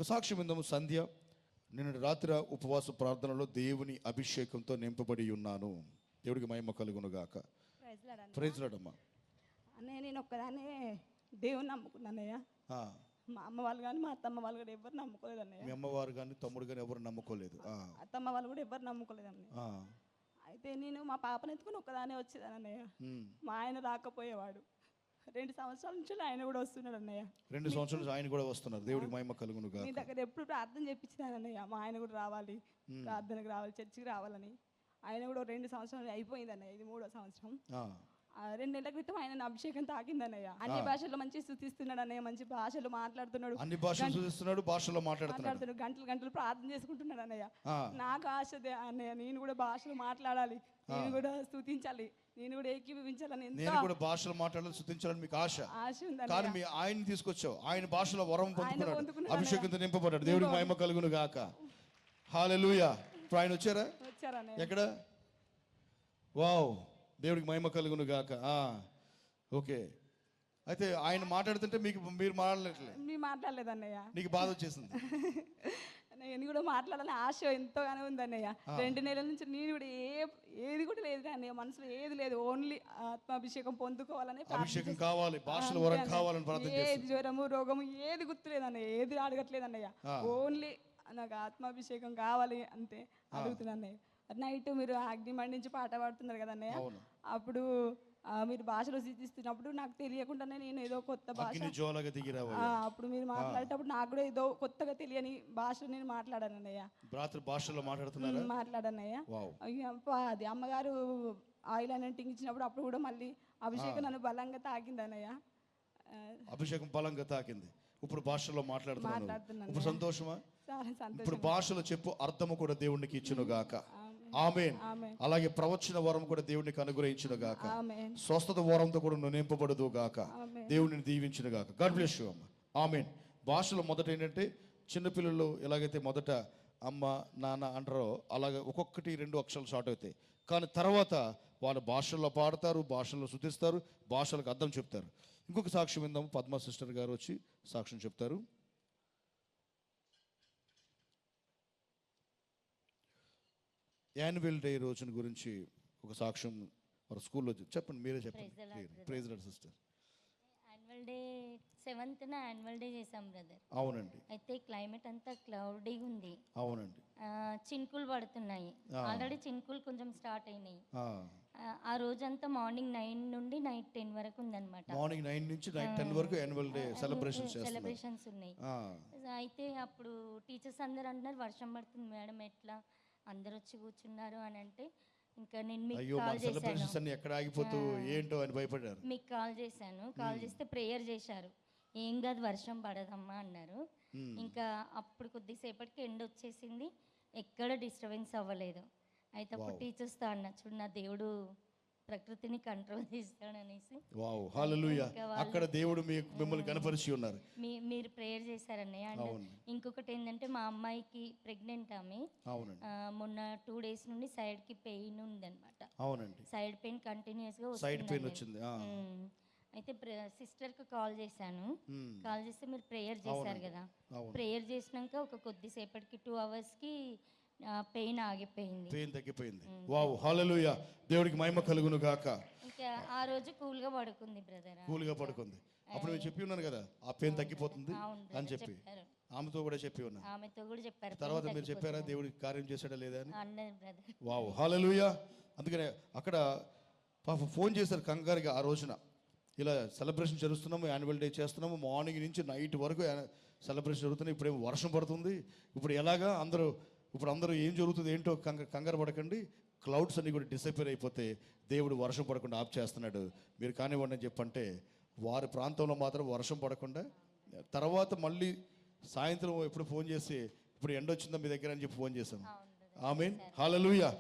సాక్ష్యం విందాము. సంధ్య, నిన్న రాత్రి ఉపవాస ప్రార్థనలో దేవుని అభిషేకంతో నింపబడి ఉన్నాను. దేవుడికి మహిమ కలుగును గాక. ప్రైజ్ లార్డ్ అమ్మా. నేను ఒక్కదానే దేవుని నమ్ముకున్నానయ్యా. మా అమ్మ వాళ్ళు కానీ మా అత్తమ్మ వాళ్ళు కూడా ఎవరు నమ్ముకోలేదు అన్నయ్య. మీ అమ్మవారు కానీ తమ్ముడు కానీ ఎవరు నమ్ముకోలేదు. అత్తమ్మ వాళ్ళు కూడా ఎవరు నమ్ముకోలేదు అన్నయ్య. అయితే నేను మా పాపను ఎత్తుకుని ఒక్కదానే వచ్చేదాన్ని అన్నయ్య. మా ఆయన రాకపోయేవాడు. 2 సంవత్సరాల నుంచి ఆయన కూడా వస్తున్నాడు అన్నయ్య. 2 సంవత్సరాల నుంచి ఆయన కూడా వస్తున్నారు. దేవుడికి మహిమ కలుగును గాక. మీ దగ్గర ఎప్పుడు ప్రార్థన చేపించినాను అన్నయ్య. మా ఆయన కూడా రావాలి, ప్రార్థనకు రావాలి, చర్చికి రావాలని. ఆయన కూడా 2 సంవత్సరాలు అయిపోయింది అన్నయ్య. ఇది 3వ సంవత్సరం. 2 నెలల క్రితం ఆయన అభిషేకం తాకిందన్నయ్య. అన్ని భాషల్లో మంచి స్తుతిస్తున్నాడు అన్నయ్య. మంచి భాషలు మాట్లాడుతున్నాడు. అన్ని భాషలు స్తుతిస్తున్నాడు, భాషల్లో మాట్లాడుతున్నాడు. గంటలు ప్రార్థన చేసుకుంటున్నాడు అన్నయ్య. నాకు ఆశ అన్నయ్య, నేను కూడా భాషలు మాట్లాడాలి, నేను కూడా స్తుతించాలి, నేను కూడా ఏకీభవించాలని. నేను కూడా భాషలు మాట్లాడాలి, స్తుతించాలని మీకు ఆశ ఉంది. కానీ మీ ఆయన తీసుకొచ్చావు, ఆయన భాషలో వరం పొందుకున్నాడు, అభిషేకంతో నింపబడ్డాడు. దేవుడికి మహిమ కలుగును గాక. హల్లెలూయా. ఇప్పుడు ఆయన వచ్చారా? ఎక్కడ? వావ్, దేవుడికి మహిమ కలుగును గాక. ఓకే. అయితే ఆయన మాట్లాడుతుంటే మీరు మాట్లాడలేదు అన్నయ్య. నీకు బాధ వచ్చేసింది. నేను కూడా మాట్లాడాలని ఆశ ఎంతోగానో ఉంది అన్నయ్య. 2 నెలల నుంచి నేను కూడా ఏది కూడా లేదు అన్నయ్య, మనసులో ఏది లేదు. ఓన్లీ ఆత్మాభిషేకం పొందుకోవాలని, అభిషేకం కావాలి, భాషల వరం కావాలని ప్రార్థన చేస్తున్నాను. ఏది జ్వరము రోగము ఏది గుర్తులేదు అన్నయ్య, ఏది అడగట్లేదు అన్నయ్య. ఓన్లీ నాకు ఆత్మాభిషేకం కావాలి అంతే అడుగుతున్నా అన్నయ్య. నైట్ మీరు అగ్ని మండించి పాట పాడుతున్నారు కదా అన్నయ్య, అప్పుడు మీరు భాషలో సూచిస్తున్నప్పుడు నాకు తెలియకుండానే నేను ఏదో కొత్త భాష అప్పుడు మీరు మాట్లాడేటప్పుడు నాకు కూడా ఏదో కొత్తగా తెలియని భాషలో నేను మాట్లాడాను అన్నయ్య. భాషలో మాట్లాడన్నయ్య. అది అమ్మగారు ఆయిల్ అనేటింగ్ ఇచ్చినప్పుడు అప్పుడు కూడా మళ్ళీ అభిషేకం నన్ను బలంగా తాకింది అన్నయ్య. అభిషేకం బలంగా తాకింది. ఇప్పుడు భాషలో మాట్లాడుతున్నాను. ఇప్పుడు సంతోషమా? సంతోషం. ఇప్పుడు భాషలో చెప్పు, అర్థము కూడా దేవునికి ఇచ్చును గాక. ఆమేన్. అలాగే ప్రవచన వరం కూడా దేవునికి అనుగ్రహించును గాక. స్వస్థత వరంతో కూడా నువ్వు నింపబడదు గాక. దేవుడిని దీవించును గాక. గాడ్ బ్లెస్ యు అమ్మ. ఆమేన్. భాషలో మొదట ఏంటంటే, చిన్నపిల్లలు ఎలాగైతే మొదట అమ్మ నాన్న అంటారో అలాగే ఒక్కొక్కటి 2 అక్షరాలు షార్ట్ అవుతాయి. కానీ తర్వాత వాళ్ళు భాషల్లో పాడతారు, భాషల్లో శుద్ధిస్తారు, భాషలకు అర్థం చెప్తారు. ఇంకొక సాక్ష్యం విందాము. పద్మ సిస్టర్ గారు వచ్చి సాక్ష్యం చెప్తారు. యాన్యువల్ డే రోజున గురించి ఒక సాక్ష్యం మన స్కూల్లో చెప్పండి, మీరే చెప్పండి. Praise lord sister. Annual day 7th annual day చేసాం బ్రదర్. అవునండి. అయితే క్లైమేట్ అంతా క్లౌడీగా ఉంది. అవునండి. చినుకులు పడుతున్నాయి. ఆల్రెడీ చినుకులు కొంచెం స్టార్ట్ అయినాయి. ఆ రోజంతా మార్నింగ్ 9 నుండి నైట్ 10 వరకు ఉందన్నమాట. మార్నింగ్ 9 నుంచి నైట్ 10 వరకు యాన్యువల్ డే సెలబ్రేషన్స్ ఉన్నాయి. అయితే అప్పుడు టీచర్స్ అందరూ అంటున్నారు వర్షం పడుతుంది మేడం, ఎట్లా అందరు వచ్చి కూర్చున్నారు అని అంటే, ఇంకా నేను మీకు కాల్ చేశాను. ఎక్కడ ఆగిపోతూ ఏంటో అని భయపడ్డారు. మీకు కాల్ చేశాను. కాల్ చేస్తే ప్రేయర్ చేశారు. ఏం కాదు వర్షం పడదమ్మా అన్నారు. ఇంకా అప్పుడు కొద్దిసేపటికి ఎండ్ వచ్చేసింది, ఎక్కడ డిస్టర్బెన్స్ అవ్వలేదు. అయితే అప్పుడు టీచర్స్తో అన్న, చూడు నా దేవుడు ప్రకృతిని కంట్రోల్ చేస్తాడనేసి. వావ్, హల్లెలూయా. అక్కడ దేవుడు మిమ్మల్ని కనపరిచి ఉన్నారు. మీరు ప్రేయర్ చేశారన్నయ్య. అండ్ ఇంకొకటి ఏంటంటే, మా అమ్మాయికి ప్రెగ్నెంట్ ఆమె. మొన్న 2 days నుండి సైడ్ కి పెయిన్ ఉందన్నమాట. అవునండి. సైడ్ పెయిన్ కంటిన్యూస్ గా వచ్చింది. అయితే సిస్టర్ కి కాల్ చేశాను. కాల్ చేస్తే మీరు ప్రేయర్ చేశారు కదా, ప్రేయర్ చేసినాక ఒక కొద్దిసేపటికి 2 hours కి పెయిన్ ఆగిపోయింది, పెయిన్ తగ్గిపోయింది. వావ్, హల్లెలూయా. దేవుడికి మహిమ కలుగును గాక. ఇంకా ఆ రోజు కూల్ గా పడుకుంది బ్రదర్. కూల్ గా పడుకుంది. అప్పుడు నేను చెప్పి ఉన్నాను కదా, ఆ పెయిన్ తగ్గిపోతుంది అని చెప్పి ఆమెతో కూడా చెప్పి ఉన్నాను. ఆమెతో కూడా చెప్పారు. తర్వాత మీరు చెప్పారా దేవుడికి కార్యం చేశాడా లేదా అని? అన్నారు బ్రదర్. వావ్, హల్లెలూయా. అందుకనే అక్కడ పాప ఫోన్ చేశారు కంగారుగా. ఆ రోజున ఇలా సెలబ్రేషన్ జరుగుతున్నాము, యాన్యువల్ డే చేస్తున్నాము, మార్నింగ్ నుంచి నైట్ వరకు సెలబ్రేషన్ జరుగుతున్నాయి. ఇప్పుడేమో వర్షం పడుతుంది. ఇప్పుడు ఎలాగా అందరూ ఏం జరుగుతుంది ఏంటో కంగారు పడకండి. క్లౌడ్స్ అన్ని కూడా డిసపేర్ అయిపోతే దేవుడు వర్షం పడకుండా ఆఫ్ చేస్తున్నాడు, మీరు కానివ్వండి అని చెప్పంటే, వారి ప్రాంతంలో మాత్రం వర్షం పడకుండా తర్వాత మళ్ళీ సాయంత్రం ఎప్పుడు ఫోన్ చేసి, ఇప్పుడు ఎండ వచ్చిందా మీ దగ్గర అని చెప్పి ఫోన్ చేశాం. ఆమేన్, హల్లెలూయా.